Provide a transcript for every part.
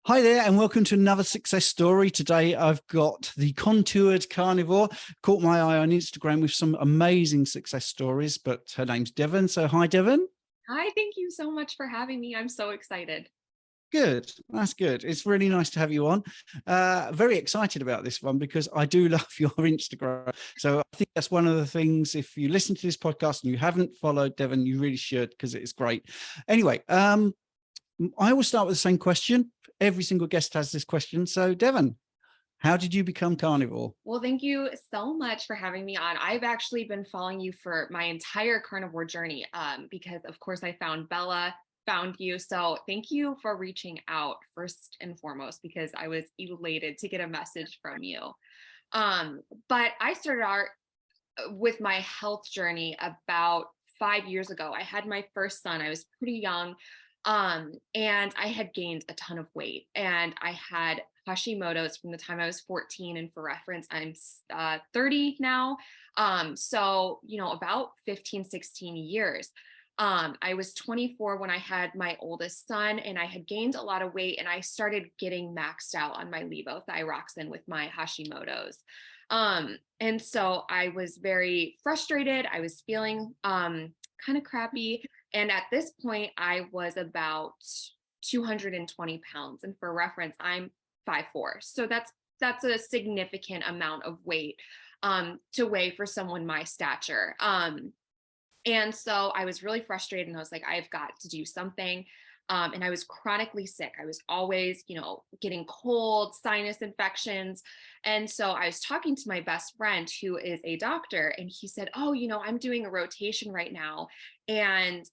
Hi there, and welcome to another success story. Today, I've got the contoured carnivore. Caught my eye on Instagram with some amazing success stories, but her name's Devan. So hi, Devan. Hi, thank you so much for having me. I'm so excited. Good. That's good. It's really nice to have you on. Very excited about this one because I do love your Instagram. So I think that's one of the things, if you listen to this podcast and you haven't followed Devan, you really should, because it's great. Anyway, I will start with the same question. Every single guest has this question. So Devan, how did you become carnivore? Well, thank you so much for having me on. I've actually been following you for my entire carnivore journey because, of course, I found Bella, found you. So thank you for reaching out first and foremost, because I was elated to get a message from you. But I started out with my health journey about 5 years ago. I had my first son. I was pretty young. And I had gained a ton of weight, and I had Hashimoto's from the time I was 14. And for reference, I'm 30 now. So, about 15, 16 years. I was 24 when I had my oldest son, and I had gained a lot of weight, and I started getting maxed out on my levothyroxine with my Hashimoto's. And so I was very frustrated. I was feeling kind of crappy. And at this point, I was about 220 pounds. And for reference, I'm 5'4". So that's a significant amount of weight to weigh for someone my stature. And so I was really frustrated, and I was like, I've got to do something. And I was chronically sick. I was always, getting cold, sinus infections. And so I was talking to my best friend who is a doctor, and he said, oh, I'm doing a rotation right now. And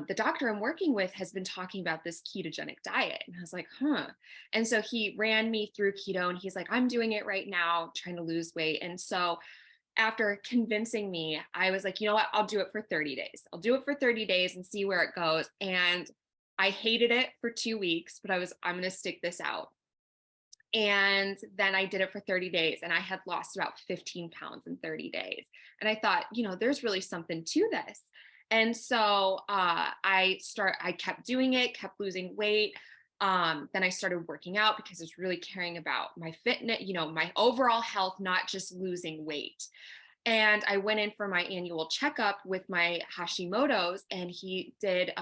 the doctor I'm working with has been talking about this ketogenic diet. And I was like, huh. And so he ran me through keto, and he's like, I'm doing it right now, trying to lose weight. And so after convincing me, I was like, you know what? I'll do it for 30 days. I'll do it for 30 days and see where it goes. And I hated it for 2 weeks, but I'm going to stick this out. And then I did it for 30 days, and I had lost about 15 pounds in 30 days. And I thought, there's really something to this. And so I kept doing it, kept losing weight. Then I started working out because I was really caring about my fitness, my overall health, not just losing weight. And I went in for my annual checkup with my Hashimoto's, and he did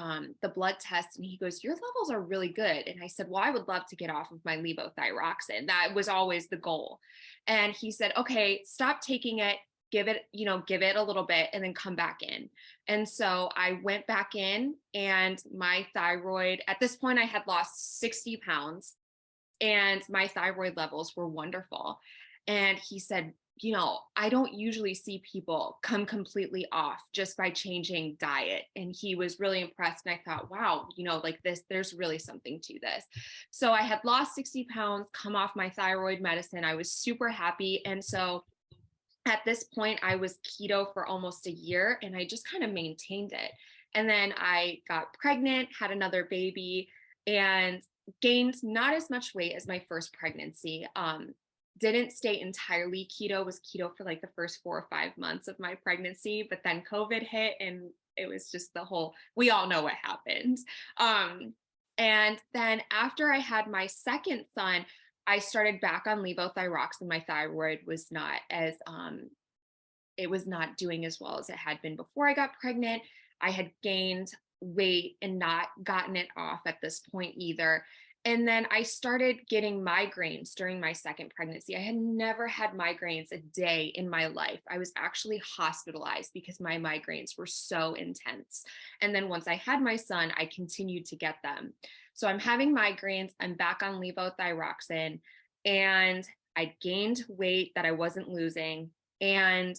the blood test, and he goes, your levels are really good. And I said, well, I would love to get off of my levothyroxine. That was always the goal. And he said, okay, stop taking it, give it a little bit, and then come back in. And so I went back in, and my thyroid, at this point, I had lost 60 pounds, and my thyroid levels were wonderful. And he said, I don't usually see people come completely off just by changing diet. And he was really impressed. And I thought, wow, like this, there's really something to this. So I had lost 60 pounds, come off my thyroid medicine. I was super happy. And so at this point, I was keto for almost a year, and I just kind of maintained it. And then I got pregnant, had another baby, and gained not as much weight as my first pregnancy. Didn't stay entirely keto, was keto for like the first 4 or 5 months of my pregnancy, but then COVID hit, and it was just we all know what happened. And then after I had my second son, I started back on levothyroxine. My thyroid was not as, it was not doing as well as it had been before I got pregnant. I had gained weight and not gotten it off at this point either. And then I started getting migraines during my second pregnancy. I had never had migraines a day in my life. I was actually hospitalized because my migraines were so intense. And then once I had my son, I continued to get them. So I'm having migraines. I'm back on levothyroxine, and I gained weight that I wasn't losing. And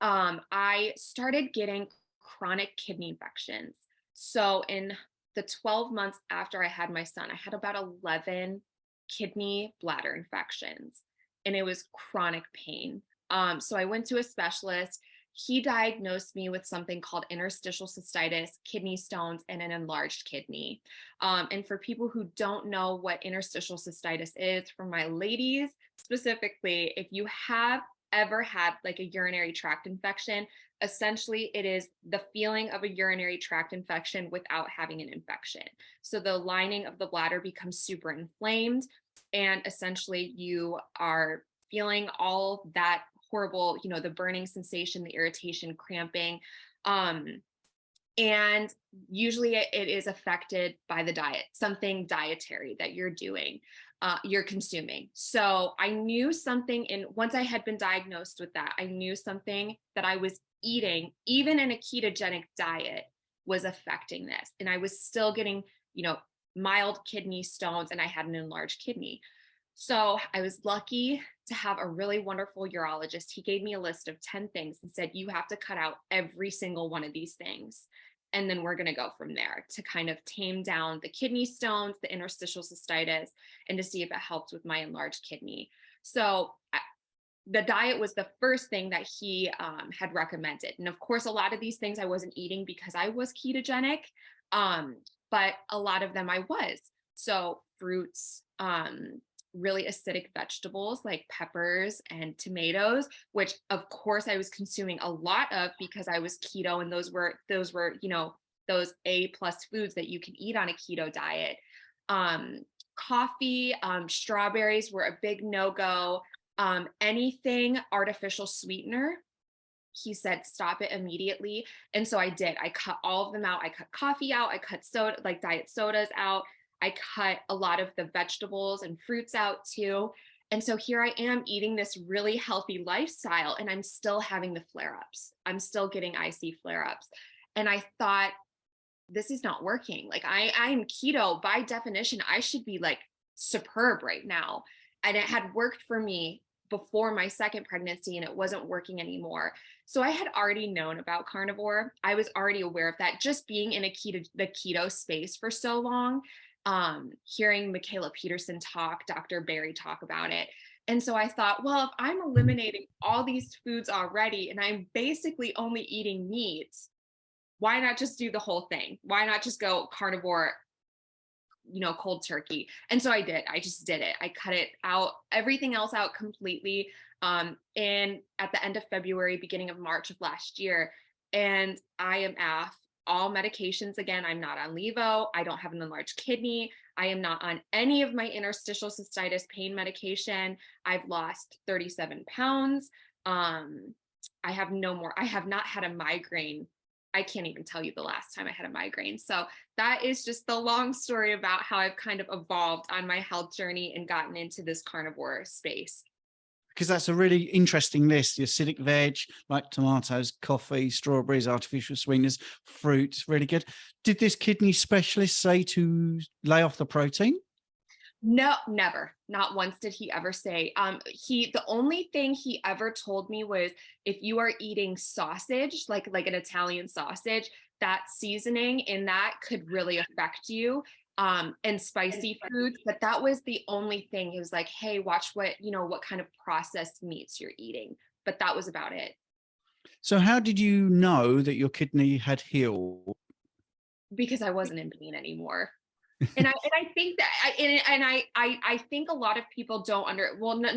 I started getting chronic kidney infections. So in the 12 months after I had my son, I had about 11 kidney bladder infections, and it was chronic pain. So I went to a specialist. He diagnosed me with something called interstitial cystitis, kidney stones, and an enlarged kidney. And for people who don't know what interstitial cystitis is, for my ladies specifically, if you have ever had like a urinary tract infection, essentially it is the feeling of a urinary tract infection without having an infection. So the lining of the bladder becomes super inflamed, and essentially you are feeling all that horrible, the burning sensation, the irritation, cramping. And usually it is affected by the diet, something dietary that you're doing, you're consuming. So I knew something once I had been diagnosed with that, I knew something that I was eating, even in a ketogenic diet, was affecting this. And I was still getting, mild kidney stones, and I had an enlarged kidney. So I was lucky to have a really wonderful urologist. He gave me a list of 10 things and said, you have to cut out every single one of these things. And then we're going to go from there to kind of tame down the kidney stones, the interstitial cystitis, and to see if it helped with my enlarged kidney. So the diet was the first thing that he had recommended. And of course, a lot of these things I wasn't eating because I was ketogenic, but a lot of them I was. So fruits, really acidic vegetables like peppers and tomatoes, which of course I was consuming a lot of because I was keto, and those were those A+ foods that you can eat on a keto diet. Coffee, strawberries were a big no-go. Anything artificial sweetener, he said stop it immediately. And so I did. I cut all of them out. I cut coffee out. I cut soda, like diet sodas out. I cut a lot of the vegetables and fruits out too. And so here I am eating this really healthy lifestyle, and I'm still having the flare-ups. I'm still getting IC flare-ups. And I thought, this is not working. Like I'm keto by definition. I should be like superb right now. And it had worked for me before my second pregnancy, and it wasn't working anymore. So I had already known about carnivore. I was already aware of that, just being in the keto space for so long. Hearing Michaela Peterson talk, Dr. Barry talk about it. And so I thought, well, if I'm eliminating all these foods already and I'm basically only eating meat, why not just do the whole thing? Why not just go carnivore, cold turkey? And so I did. I just did it. I cut it out, everything else out completely. And at the end of February, beginning of March of last year, and I am off all medications again. I'm not on Levo. I don't have an enlarged kidney. I am not on any of my interstitial cystitis pain medication. I've lost 37 pounds. I have not had a migraine. I can't even tell you the last time I had a migraine. So that is just the long story about how I've kind of evolved on my health journey and gotten into this carnivore space. Because that's a really interesting list. The acidic veg, like tomatoes, coffee, strawberries, artificial sweeteners, fruits, really good. Did this kidney specialist say to lay off the protein? No, never. Not once did he ever say. The only thing he ever told me was, if you are eating sausage, like an Italian sausage, that seasoning in that could really affect you. And spicy foods, but that was the only thing. He was like, hey, watch what kind of processed meats you're eating. But that was about it. So how did you know that your kidney had healed? Because I wasn't in pain anymore. And I think that I think a lot of people don't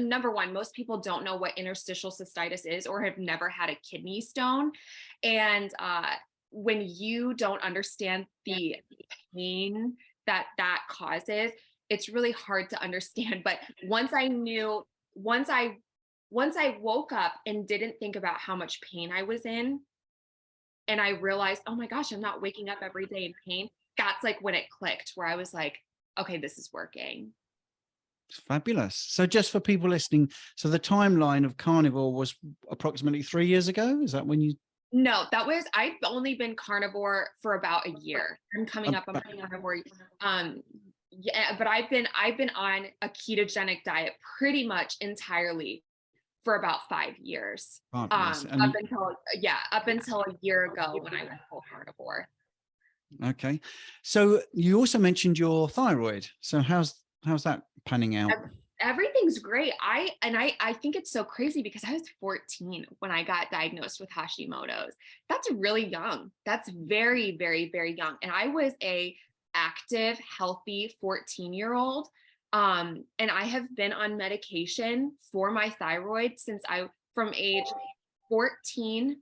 number one, most people don't know what interstitial cystitis is or have never had a kidney stone. And when you don't understand the pain that causes, it's really hard to understand. But once I woke up and didn't think about how much pain I was in, and I realized, oh my gosh, I'm not waking up every day in pain. That's like when it clicked, where I was like, okay, this is working. It's fabulous. So just for people listening, so the timeline of carnivore was approximately 3 years ago. Is that when you? No, I've only been carnivore for about a year. I'm coming up on carnivore. Yeah, but I've been on a ketogenic diet pretty much entirely for about 5 years. Up until a year ago when I went full carnivore. Okay. So you also mentioned your thyroid. So how's that panning out? Everything's great. I think it's so crazy because I was 14 when I got diagnosed with Hashimoto's. That's really young. That's very, very, very young. And I was a active, healthy 14-year-old. And I have been on medication for my thyroid from age 14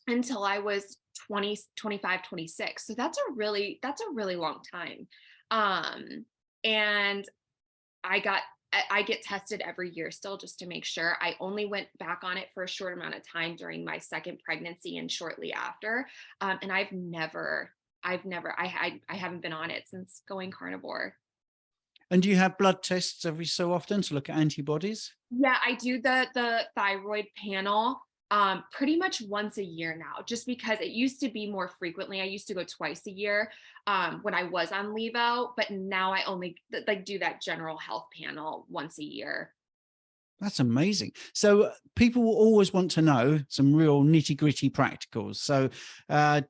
until I was 20, 25, 26. So that's a really long time. And I get tested every year still just to make sure. I only went back on it for a short amount of time during my second pregnancy and shortly after. And I haven't been on it since going carnivore. And do you have blood tests every so often to look at antibodies? Yeah, I do the thyroid panel pretty much once a year now, just because it used to be more frequently. I used to go twice a year when I was on levo, but now I only like do that general health panel once a year. That's amazing. So people will always want to know some real nitty gritty practicals. So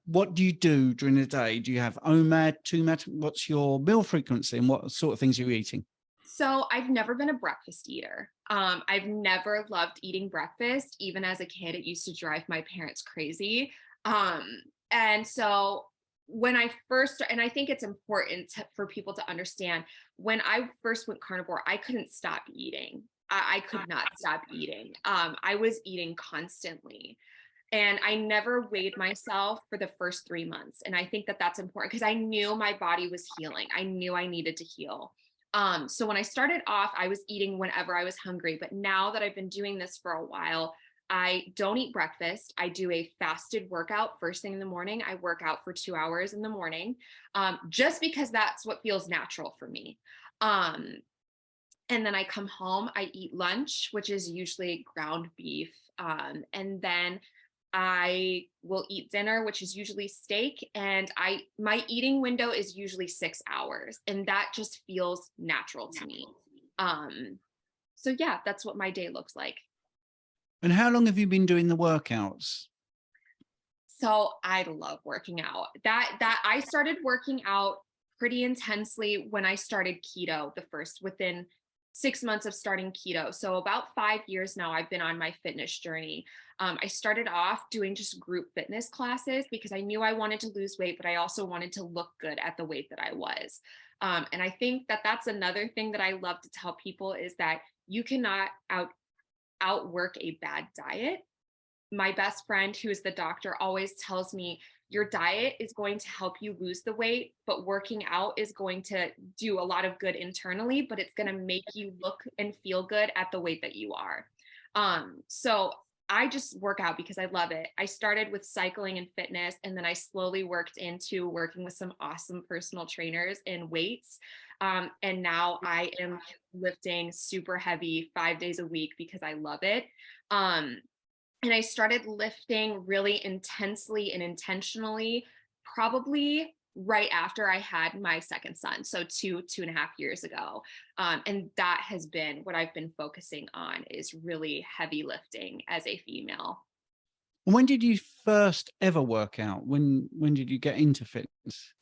what do you do during the day? Do you have OMAD, TUMAD? What's your meal frequency and what sort of things are you eating? So I've never been a breakfast eater. I've never loved eating breakfast. Even as a kid, it used to drive my parents crazy. Um, and so when I first, and I think it's important for people to understand, when I first went carnivore, I couldn't stop eating. I could not stop eating. I was eating constantly. And I never weighed myself for the first 3 months. And I think that that's important because I knew my body was healing. I knew I needed to heal. So when I started off, I was eating whenever I was hungry. But now that I've been doing this for a while, I don't eat breakfast. I do a fasted workout first thing in the morning. I work out for 2 hours in the morning, just because that's what feels natural for me. Um, and then I come home, I eat lunch, which is usually ground beef. And then I will eat dinner, which is usually steak. And my eating window is usually 6 hours. And that just feels natural to me. So yeah, that's what my day looks like. And how long have you been doing the workouts? So I love working out. That I started working out pretty intensely when I started keto within 6 months of starting keto. So about 5 years now, I've been on my fitness journey. I started off doing just group fitness classes because I knew I wanted to lose weight, but I also wanted to look good at the weight that I was. And I think that that's another thing that I love to tell people is that you cannot outwork a bad diet. My best friend, who is the doctor, always tells me your diet is going to help you lose the weight, but working out is going to do a lot of good internally, but it's going to make you look and feel good at the weight that you are. So I just work out because I love it. I started with cycling and fitness, and then I slowly worked into working with some awesome personal trainers in weights. And now I am lifting super heavy 5 days a week because I love it. And I started lifting really intensely and intentionally, probably right after I had my second son. So 2.5 years ago. And that has been what I've been focusing on is really heavy lifting as a female. And when did you first ever work out? When did you get into fitness?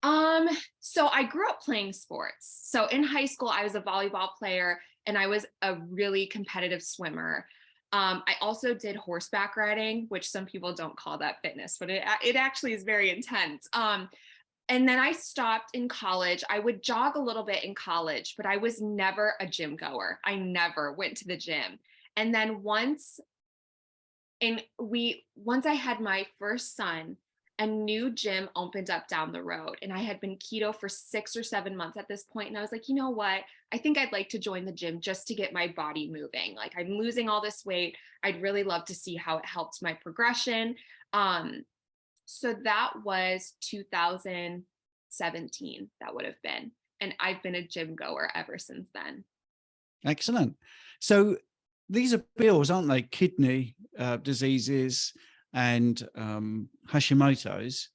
Um, so I grew up playing sports. So in high school, I was a volleyball player and I was a really competitive swimmer. I also did horseback riding, which some people don't call that fitness, but it actually is very intense. And then I stopped in college. I would jog a little bit in college, but I was never a gym goer. I never went to the gym. And then once I had my first son, a new gym opened up down the road, and I had been keto for 6 or 7 months at this point, and I was like, you know what, I think I'd like to join the gym just to get my body moving. Like, I'm losing all this weight. I'd really love to see how it helps my progression. So that was 2017, that would have been, and I've been a gym goer ever since then. Excellent. So these are bills, aren't they? Kidney diseases and Hashimoto's.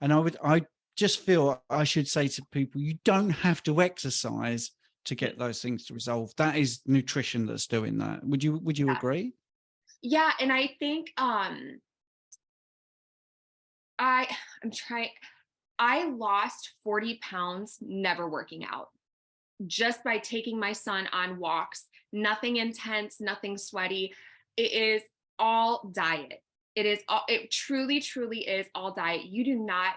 And I just feel I should say to people, you don't have to exercise to get those things to resolve. That is nutrition that's doing that. Would you agree? Yeah, and I think I I'm trying I lost 40 pounds never working out, just by taking my son on walks, nothing intense, nothing sweaty. It is all diet. It truly, truly is all diet. You do not,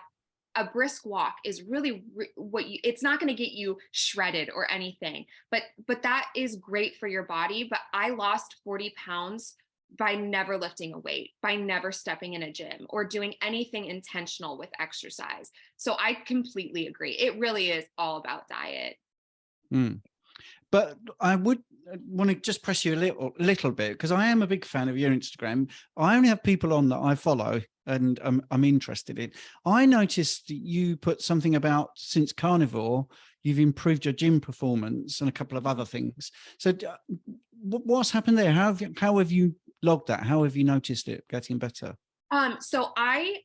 a brisk walk is really it's not going to get you shredded or anything, but that is great for your body. But I lost 40 pounds by never lifting a weight, by never stepping in a gym or doing anything intentional with exercise. So I completely agree. It really is all about diet. Mm. But I would want to just press you a little bit, because I am a big fan of your Instagram. I only have people on that I follow and I'm interested in. I noticed you put something about, since Carnivore, you've improved your gym performance and a couple of other things. So what's happened there? How have you logged that? How have you noticed it getting better? So I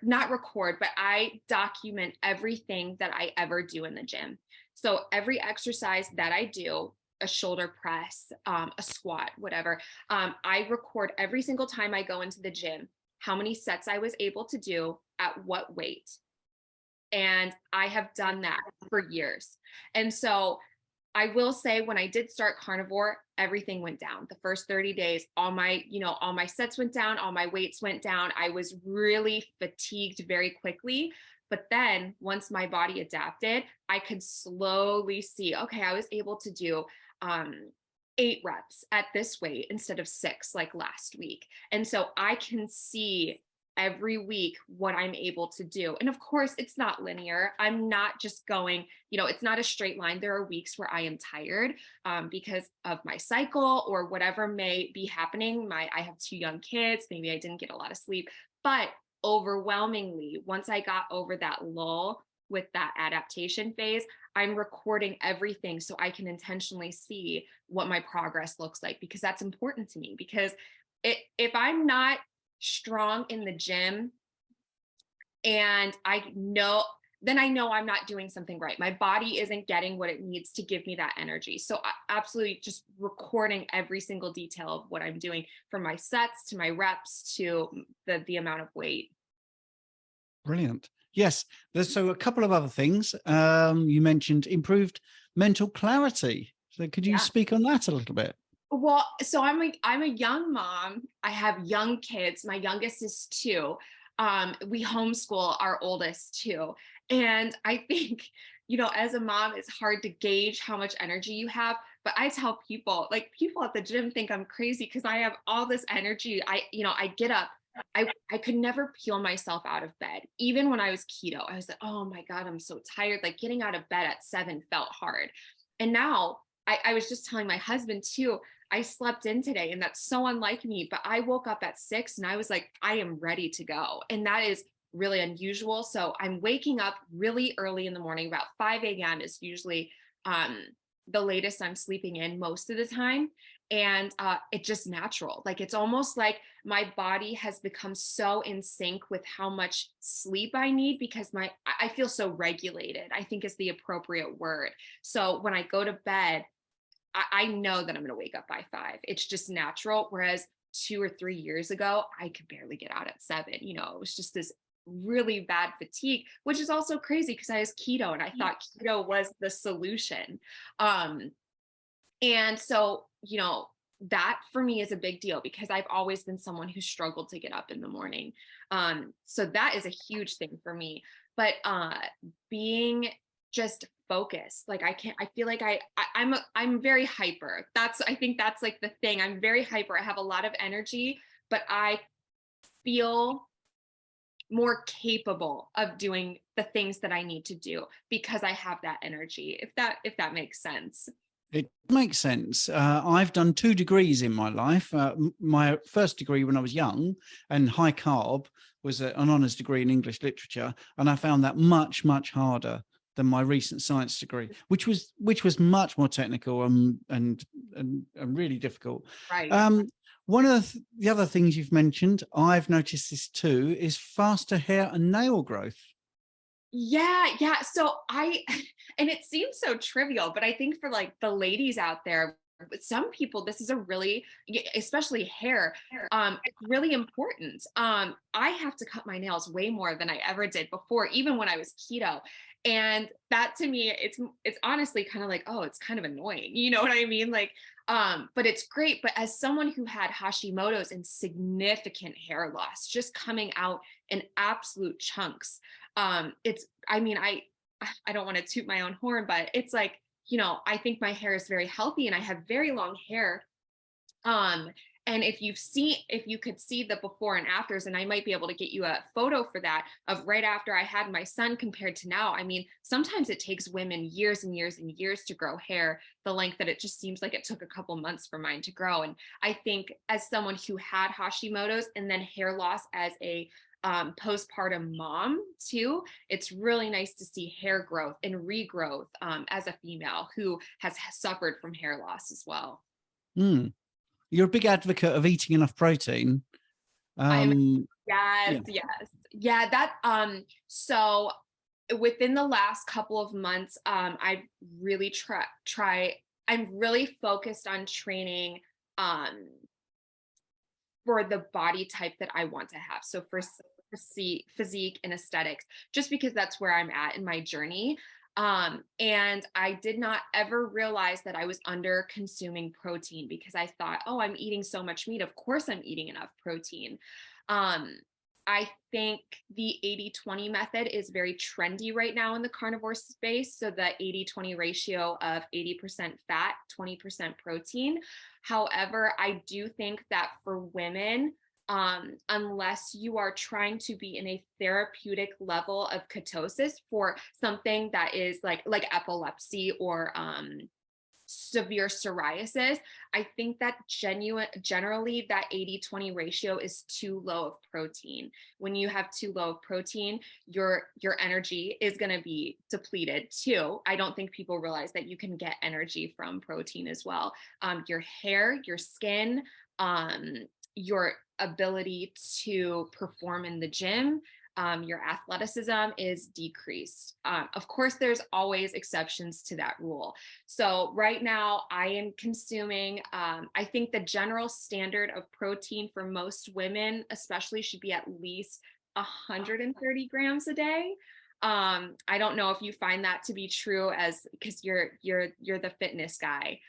not record, but I document everything that I ever do in the gym. So every exercise that I do, a shoulder press, a squat, whatever, I record every single time I go into the gym, how many sets I was able to do at what weight. And I have done that for years. And so I will say, when I did start Carnivore, everything went down. The first 30 days, all my sets went down, all my weights went down. I was really fatigued very quickly. But then once my body adapted, I could slowly see, okay, I was able to do 8 reps at this weight instead of 6 like last week. And so I can see every week what I'm able to do. And of course, it's not linear. I'm not just going, it's not a straight line. There are weeks where I am tired because of my cycle or whatever may be happening. I have 2 young kids. Maybe I didn't get a lot of sleep, but overwhelmingly, once I got over that lull with that adaptation phase, I'm recording everything so I can intentionally see what my progress looks like, because that's important to me. Because if I'm not strong in the gym and then I know I'm not doing something right. My body isn't getting what it needs to give me that energy. So I absolutely just recording every single detail of what I'm doing, from my sets to my reps to the amount of weight. Brilliant. Yes. So a couple of other things. You mentioned improved mental clarity. So could you Yeah. speak on that a little bit? Well, so I'm a young mom. I have young kids. My youngest is 2. We homeschool our oldest too. And I think, as a mom, it's hard to gauge how much energy you have. But I tell people, like, people at the gym think I'm crazy because I have all this energy. I get up. I could never peel myself out of bed. Even when I was keto, I was like, oh my God, I'm so tired. Like, getting out of bed at 7 felt hard. And now I was just telling my husband too, I slept in today, and that's so unlike me, but I woke up at 6 and I was like, I am ready to go. And that is really unusual. So I'm waking up really early in the morning. About 5 a.m. is usually the latest I'm sleeping in most of the time. And it's just natural. Like, it's almost like my body has become so in sync with how much sleep I need, because I feel so regulated, I think is the appropriate word. So when I go to bed, I know that I'm going to wake up by 5. It's just natural. Whereas 2 or 3 years ago, I could barely get out at 7. It was just this really bad fatigue, which is also crazy because I was keto and I thought keto was the solution. And so, that for me is a big deal, because I've always been someone who struggled to get up in the morning. So that is a huge thing for me. But being just focused, like, I feel like I'm very hyper. I think that's like the thing. I'm very hyper. I have a lot of energy, but I feel more capable of doing the things that I need to do because I have that energy, if that makes sense. It makes sense. I've done 2 degrees in my life. My first degree when I was young and high carb was an honours degree in English literature, and I found that much, much harder than my recent science degree, which was much more technical and really difficult. Right. One of the other things you've mentioned, I've noticed this too, is faster hair and nail growth. Yeah. So and it seems so trivial, but I think for like the ladies out there, with some people, this is especially hair, it's really important. I have to cut my nails way more than I ever did before, even when I was keto. And that, to me, it's honestly kind of like, oh, it's kind of annoying. You know what I mean? Like, but it's great. But as someone who had Hashimoto's and significant hair loss just coming out in absolute chunks, I don't want to toot my own horn, but it's like I think my hair is very healthy and I have very long hair. Um, and if you could see the before and afters, and I might be able to get you a photo for that of right after I had my son compared to now. I mean, sometimes it takes women years and years and years to grow hair the length that it just seems like it took a couple months for mine to grow. And I think as someone who had Hashimoto's and then hair loss as a postpartum mom too, it's really nice to see hair growth and regrowth as a female who has suffered from hair loss as well. Mm. You're a big advocate of eating enough protein. I'm Yeah. yes. Yeah, that so within the last couple of months, I really I'm really focused on training um for the body type that I want to have. So for physique and aesthetics, just because that's where I'm at in my journey. And I did not ever realize that I was under consuming protein because I thought, oh, I'm eating so much meat. Of course I'm eating enough protein. Um, I think the 80-20 method is very trendy right now in the carnivore space. So the 80-20 ratio of 80% fat, 20% protein. However, I do think that for women, unless you are trying to be in a therapeutic level of ketosis for something that is like epilepsy or severe psoriasis, I think that generally that 80-20 ratio is too low of protein. When you have too low of protein, your energy is going to be depleted too. I don't think people realize that you can get energy from protein as well. Your hair, your skin, your ability to perform in the gym, your athleticism is decreased. Of course, there's always exceptions to that rule. So right now I am consuming, I think the general standard of protein for most women, especially, should be at least 130 grams a day. I don't know if you find that to be true because you're the fitness guy.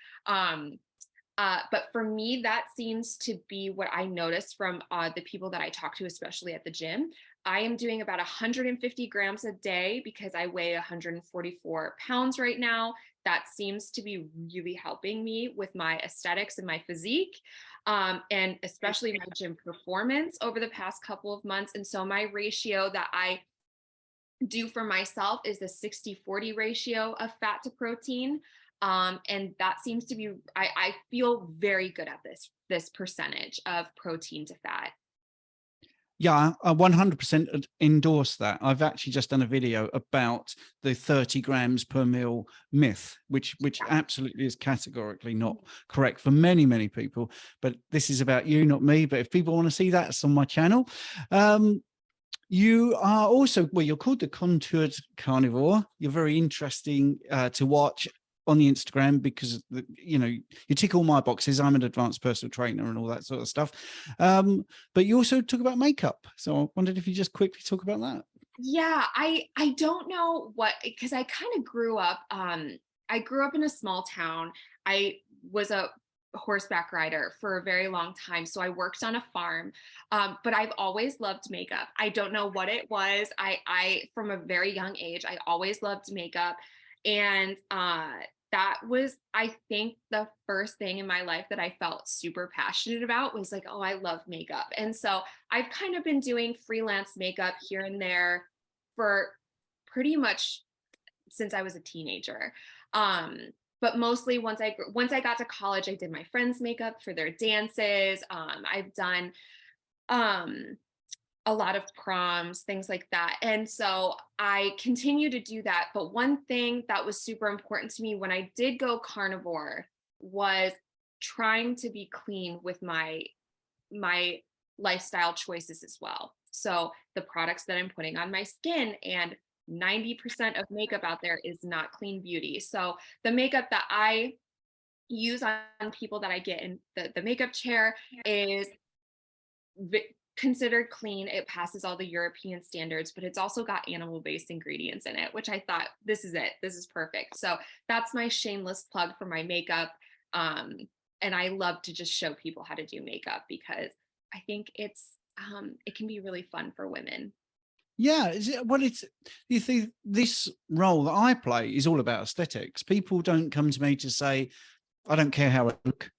But for me, that seems to be what I notice from the people that I talk to, especially at the gym. I am doing about 150 grams a day because I weigh 144 pounds right now. That seems to be really helping me with my aesthetics and my physique, and especially my gym performance over the past couple of months. And so my ratio that I do for myself is the 60-40 ratio of fat to protein. And that seems to be, I feel very good at this percentage of protein to fat. Yeah, I 100% endorse that. I've actually just done a video about the 30 grams per meal myth, which absolutely is categorically not correct for many, many people. But this is about you, not me. But if people want to see that, it's on my channel. You are also, well, you're called the Contoured Carnivore. You're very interesting to watch on the Instagram because you tick all my boxes. I'm an advanced personal trainer and all that sort of stuff. But you also talk about makeup. So I wondered if you just quickly talk about that. Yeah, I don't know because I kind of grew up, I grew up in a small town. I was a horseback rider for a very long time. So I worked on a farm, but I've always loved makeup. I don't know what it was. I from a very young age, I always loved makeup. And that was, I think, the first thing in my life that I felt super passionate about was like, oh, I love makeup. And so I've kind of been doing freelance makeup here and there for pretty much since I was a teenager. But mostly once I got to college, I did my friends' makeup for their dances. I've done a lot of proms, things like that. And so I continue to do that. But one thing that was super important to me when I did go carnivore was trying to be clean with my lifestyle choices as well. So the products that I'm putting on my skin, and 90% of makeup out there is not clean beauty. So the makeup that I use on people that I get in the makeup chair is considered clean. It passes all the European standards, but it's also got animal-based ingredients in it, which I thought, this is it. This is perfect. So that's my shameless plug for my makeup. And I love to just show people how to do makeup because I think it can be really fun for women. Yeah, well, it's, you see, this role that I play is all about aesthetics. People don't come to me to say, I don't care how I look.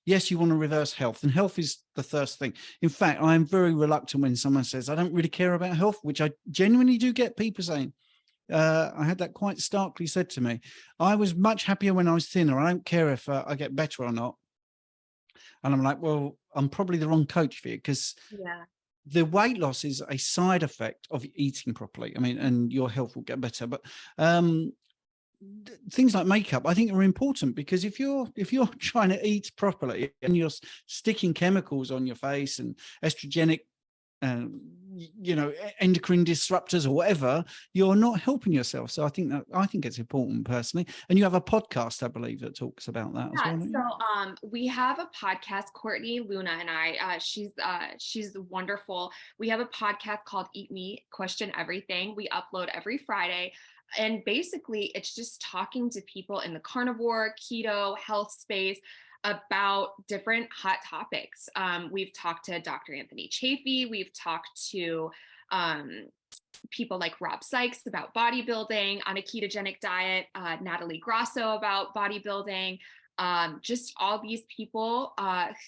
Yes, you want to reverse health, and health is the first thing. In fact, I'm very reluctant when someone says, I don't really care about health, which I genuinely do get people saying. I had that quite starkly said to me. I was much happier when I was thinner. I don't care if I get better or not. And I'm like, well, I'm probably the wrong coach for you, because Yeah. the weight loss is a side effect of eating properly. I mean, and your health will get better. But things like makeup, I think, are important, because if you're trying to eat properly and you're sticking chemicals on your face and estrogenic, endocrine disruptors or whatever, you're not helping yourself. So I think it's important personally. And you have a podcast, I believe, that talks about that as Yeah, well, don't so you? we have a podcast, Courtney, Luna, and I. She's wonderful. We have a podcast called Eat Me, Question Everything. We upload every Friday, and basically, it's just talking to people in the carnivore, keto, health space about different hot topics. We've talked to Dr. Anthony Chafee. We've talked to um, people like Rob Sykes about bodybuilding on a ketogenic diet, Natalie Grasso about bodybuilding, just all these people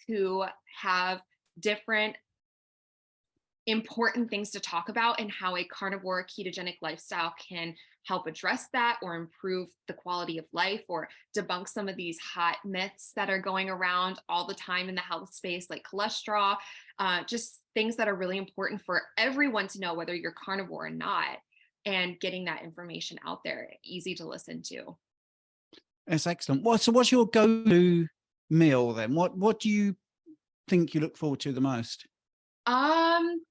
who have different important things to talk about, and how a carnivore ketogenic lifestyle can help address that or improve the quality of life or debunk some of these hot myths that are going around all the time in the health space, like cholesterol, just things that are really important for everyone to know, whether you're carnivore or not, and getting that information out there, easy to listen to. That's excellent. So what's your go-to meal then? What do you think you look forward to the most? Um,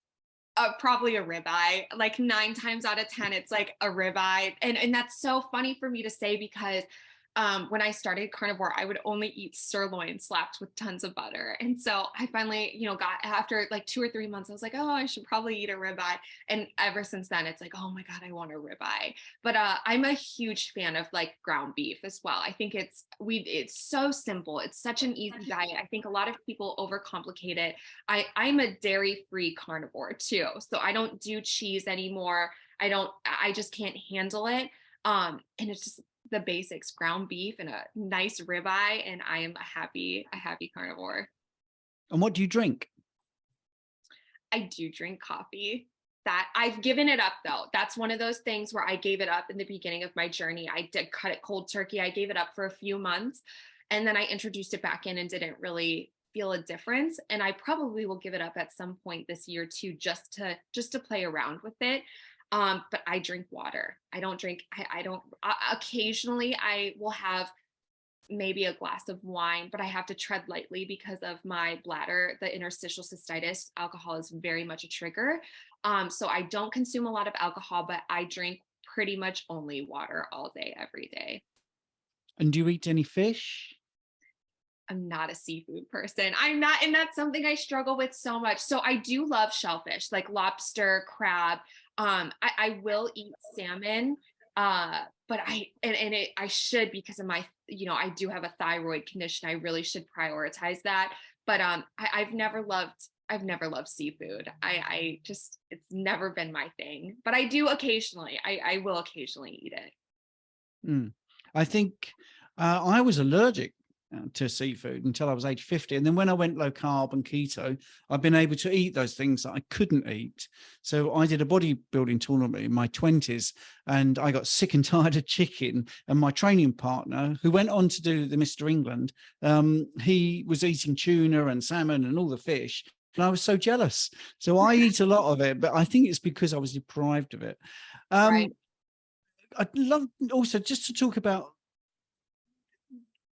Probably a ribeye. Like 9 times out of 10, it's like a ribeye, and that's so funny for me to say, because when I started carnivore, I would only eat sirloin slapped with tons of butter, and so I finally, got, after like 2 or 3 months, I was like, oh, I should probably eat a ribeye, and ever since then, it's like, oh my god, I want a ribeye. But I'm a huge fan of like ground beef as well. I think it's so simple. It's such an easy diet. I think a lot of people overcomplicate it. I'm a dairy-free carnivore too. So I don't do cheese anymore. I just can't handle it. And it's just the basics, ground beef and a nice ribeye, and I am a happy carnivore. And what do you drink? I do drink coffee. That I've given it up though. That's one of those things where I gave it up in the beginning of my journey. I did cut it cold turkey. I gave it up for a few months, and then I introduced it back in and didn't really feel a difference. And I probably will give it up at some point this year too, just to play around with it. But I drink water. I don't drink. I don't. Occasionally, I will have maybe a glass of wine, but I have to tread lightly because of my bladder, the interstitial cystitis. Alcohol is very much a trigger. So I don't consume a lot of alcohol, but I drink pretty much only water all day, every day. And do you eat any fish? I'm not a seafood person. I'm not, and that's something I struggle with so much. So I do love shellfish, like lobster, crab. I will eat salmon, but I should, because of my, I do have a thyroid condition. I really should prioritize that. But I've never loved seafood. I just, it's never been my thing. But I do occasionally. I will occasionally eat it. Mm. I think I was allergic to seafood until I was age 50. And then when I went low carb and keto, I've been able to eat those things that I couldn't eat. So I did a bodybuilding tournament in my 20s, and I got sick and tired of chicken. And my training partner, who went on to do the Mr. England, he was eating tuna and salmon and all the fish. And I was so jealous. So I eat a lot of it, but I think it's because I was deprived of it. Right. I'd love also just to talk about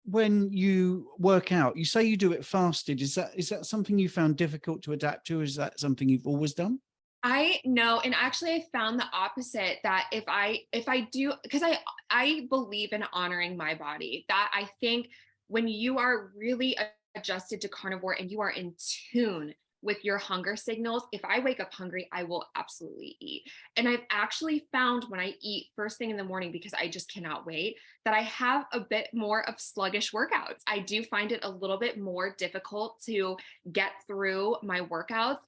when you work out. You say you do it fasted. Is that something you found difficult to adapt to? Is that something you've always done? I know, and actually I found the opposite, that if I do, because I believe in honoring my body, that I think when you are really adjusted to carnivore and you are in tune with your hunger signals, if I wake up hungry, I will absolutely eat. And I've actually found when I eat first thing in the morning, because I just cannot wait, that I have a bit more of sluggish workouts. I do find it a little bit more difficult to get through my workouts,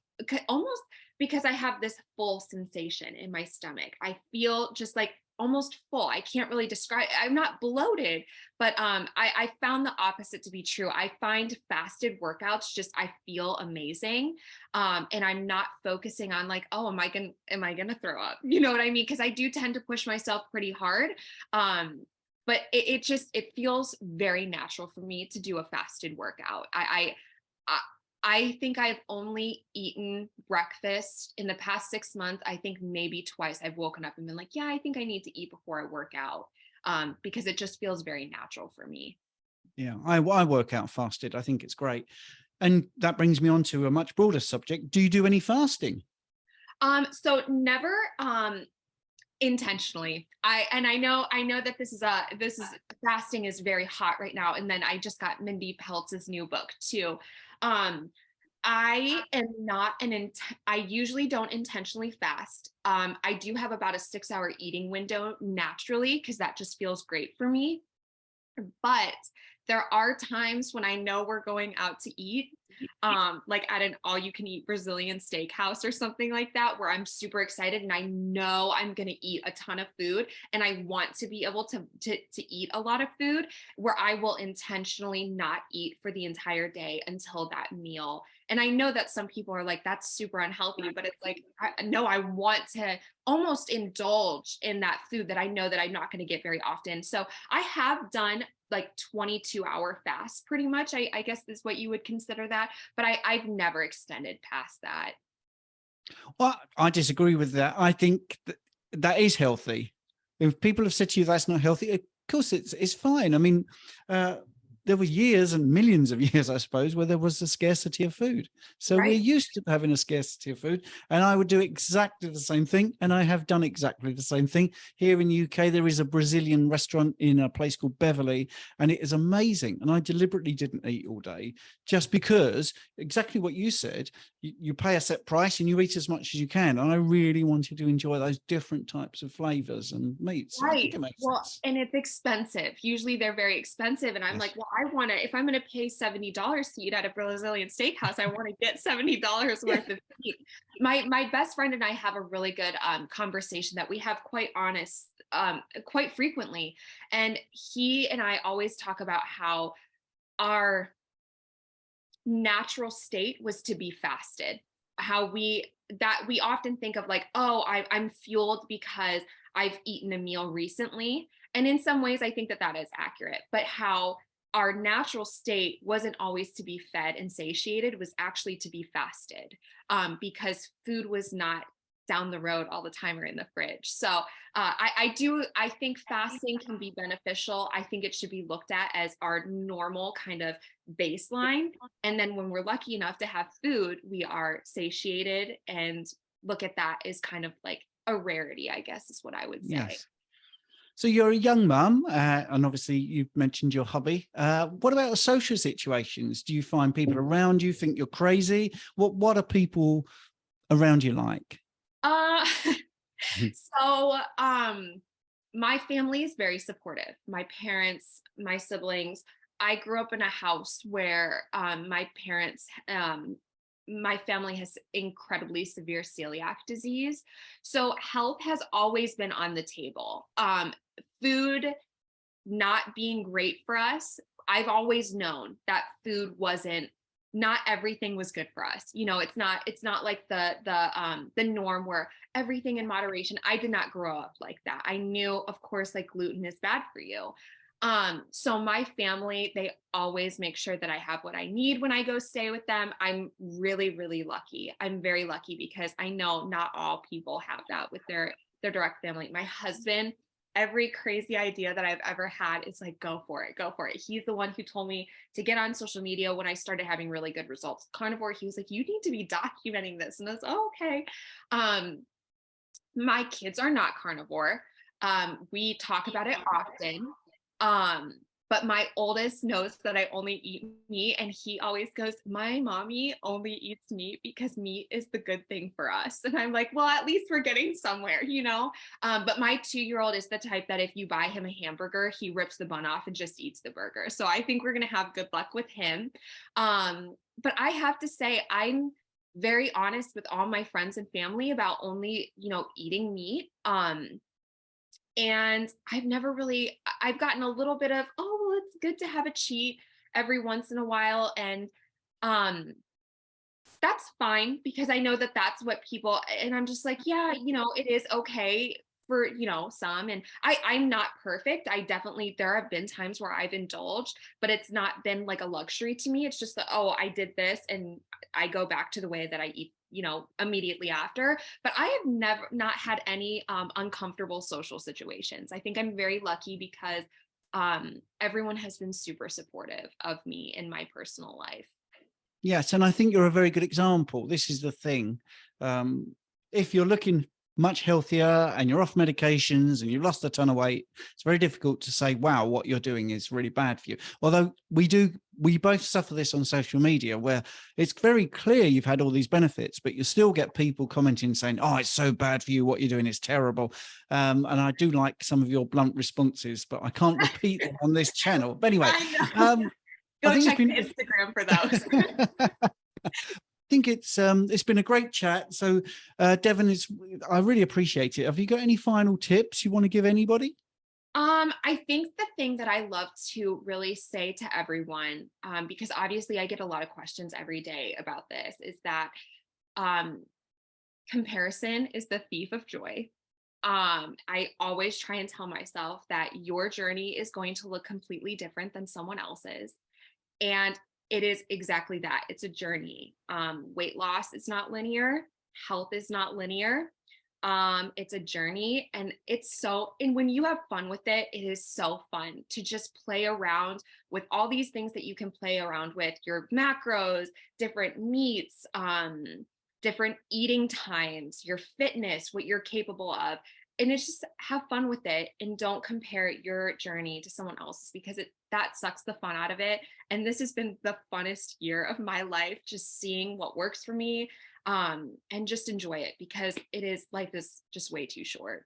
almost because I have this full sensation in my stomach. I feel just like almost full. I can't really describe. I'm not bloated, but I found the opposite to be true. I find fasted workouts just I feel amazing, and I'm not focusing on like, oh, am I gonna throw up? You know what I mean? Because I do tend to push myself pretty hard. But it feels very natural for me to do a fasted workout. I I think I've only eaten breakfast in the past 6 months. I think maybe twice I've woken up and been like, yeah, I think I need to eat before I work out, because it just feels very natural for me. Yeah, I work out fasted. I think it's great. And that brings me on to a much broader subject. Do you do any fasting? So never intentionally. I know that this is fasting is very hot right now. And then I just got Mindy Peltz's new book too. Um, I am not I usually don't intentionally fast. I do have about a 6 hour eating window naturally because that just feels great for me. But there are times when I know we're going out to eat, like at an all you can eat Brazilian steakhouse or something like that, where I'm super excited and I know I'm going to eat a ton of food and I want to be able to eat a lot of food, where I will intentionally not eat for the entire day until that meal. And I know that some people are like, that's super unhealthy, but it's like, no, I want to almost indulge in that food that I know that I'm not going to get very often. So I have done like 22-hour fast pretty much, I guess is what you would consider that, but I've never extended past that. Well, I disagree with that. I think that is healthy. If people have said to you that's not healthy, of course it's fine. I mean, there were years and millions of years, I suppose, where there was a scarcity of food. So we're Right. used to having a scarcity of food. And I would do exactly the same thing. And I have done exactly the same thing. Here in UK, there is a Brazilian restaurant in a place called Beverly, and it is amazing. And I deliberately didn't eat all day just because exactly what you said, you pay a set price and you eat as much as you can. And I really wanted to enjoy those different types of flavors and meats. I think Right. it makes Well, sense. and it's expensive. Usually they're very expensive. And I'm like, Yes. well, I want to, if I'm going to pay $70 to eat at a Brazilian steakhouse, I want to get $70 Yeah. worth of meat. My best friend and I have a really good conversation that we have quite frequently. And he and I always talk about how our natural state was to be fasted. How we often think of like, oh, I'm fueled because I've eaten a meal recently. And in some ways, I think that that is accurate, but how our natural state wasn't always to be fed and satiated, was actually to be fasted, because food was not down the road all the time or in the fridge. So I think fasting can be beneficial. I think it should be looked at as our normal kind of baseline. And then when we're lucky enough to have food, we are satiated and look at that as kind of like a rarity, I guess is what I would say. Yes. So you're a young mum, and obviously you've mentioned your hubby. What about social situations? Do you find people around you think you're crazy? What are people around you like? Uh, so my family is very supportive. My parents, my siblings. I grew up in a house where my family has incredibly severe celiac disease. So health has always been on the table. Food not being great for us, I've always known that food wasn't not everything was good for us. You know, it's not like the norm where everything in moderation. I did not grow up like that. I knew, of course, like gluten is bad for you. So my family, they always make sure that I have what I need when I go stay with them. I'm really, really lucky. I'm very lucky because I know not all people have that with their direct family. My husband, every crazy idea that I've ever had is like, go for it, go for it. He's the one who told me to get on social media when I started having really good results. Carnivore, he was like, you need to be documenting this. And I was, oh, okay. My kids are not carnivore. We talk about it often. Um, but my oldest knows that I only eat meat, and he always goes, my mommy only eats meat because meat is the good thing for us. And I'm like, well, at least we're getting somewhere, you know? But my 2-year-old is the type that if you buy him a hamburger, he rips the bun off and just eats the burger. So I think we're going to have good luck with him. But I have to say, very honest with all my friends and family about only, eating meat. And I've gotten a little bit of, oh, well, it's good to have a cheat every once in a while. And um, that's fine because I know that that's what people, and I'm just like, yeah, it is okay for, some. And I'm not perfect. There have been times where I've indulged, but it's not been like a luxury to me. It's just that, oh, I did this and I go back to the way that I eat, immediately after. But I have never not had any uncomfortable social situations. I think I'm very lucky because everyone has been super supportive of me in my personal life. Yes, and I think you're a very good example. This is the thing. If you're looking much healthier and you're off medications and you've lost a ton of weight, it's very difficult to say, wow, what you're doing is really bad for you. Although we both suffer this on social media where it's very clear you've had all these benefits, but you still get people commenting saying, oh, it's so bad for you. What you're doing is terrible. And I do like some of your blunt responses, but I can't repeat them on this channel. But anyway, I know. Go check the Instagram for those. I think it's been a great chat. So Devan, I really appreciate it. Have you got any final tips you want to give anybody? I think the thing that I love to really say to everyone, because obviously I get a lot of questions every day about this, is that comparison is the thief of joy. I always try and tell myself that your journey is going to look completely different than someone else's. And it is exactly that. It's a journey. Weight loss is not linear. Health is not linear. It's a journey, and and when you have fun with it, it is so fun to just play around with all these things that you can play around with, your macros, different meats, different eating times, your fitness, what you're capable of. And it's just have fun with it and don't compare your journey to someone else's because that sucks the fun out of it. And this has been the funnest year of my life, just seeing what works for me, and just enjoy it because life is just way too short.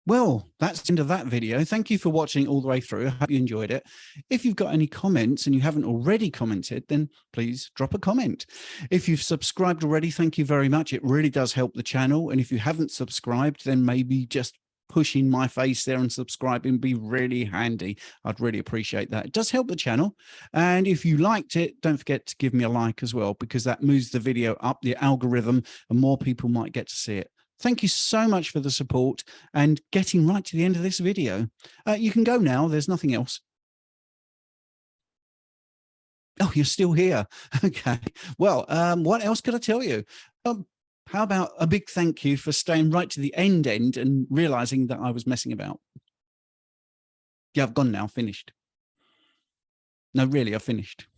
Well, that's the end of that video. Thank you for watching all the way through. I hope you enjoyed it. If you've got any comments and you haven't already commented, then please drop a comment. If you've subscribed already, thank you very much. It really does help the channel. And if you haven't subscribed, then maybe just pushing my face there and subscribing be really handy. I'd really appreciate that. It does help the channel. And if you liked it, don't forget to give me a like as well, because that moves the video up the algorithm and more people might get to see it. Thank you so much for the support and getting right to the end of this video. You can go now. There's nothing else. Oh, you're still here. Okay. Well, what else could I tell you? How about a big thank you for staying right to the end and realizing that I was messing about. Yeah, I've gone now, finished. No, really, I've finished.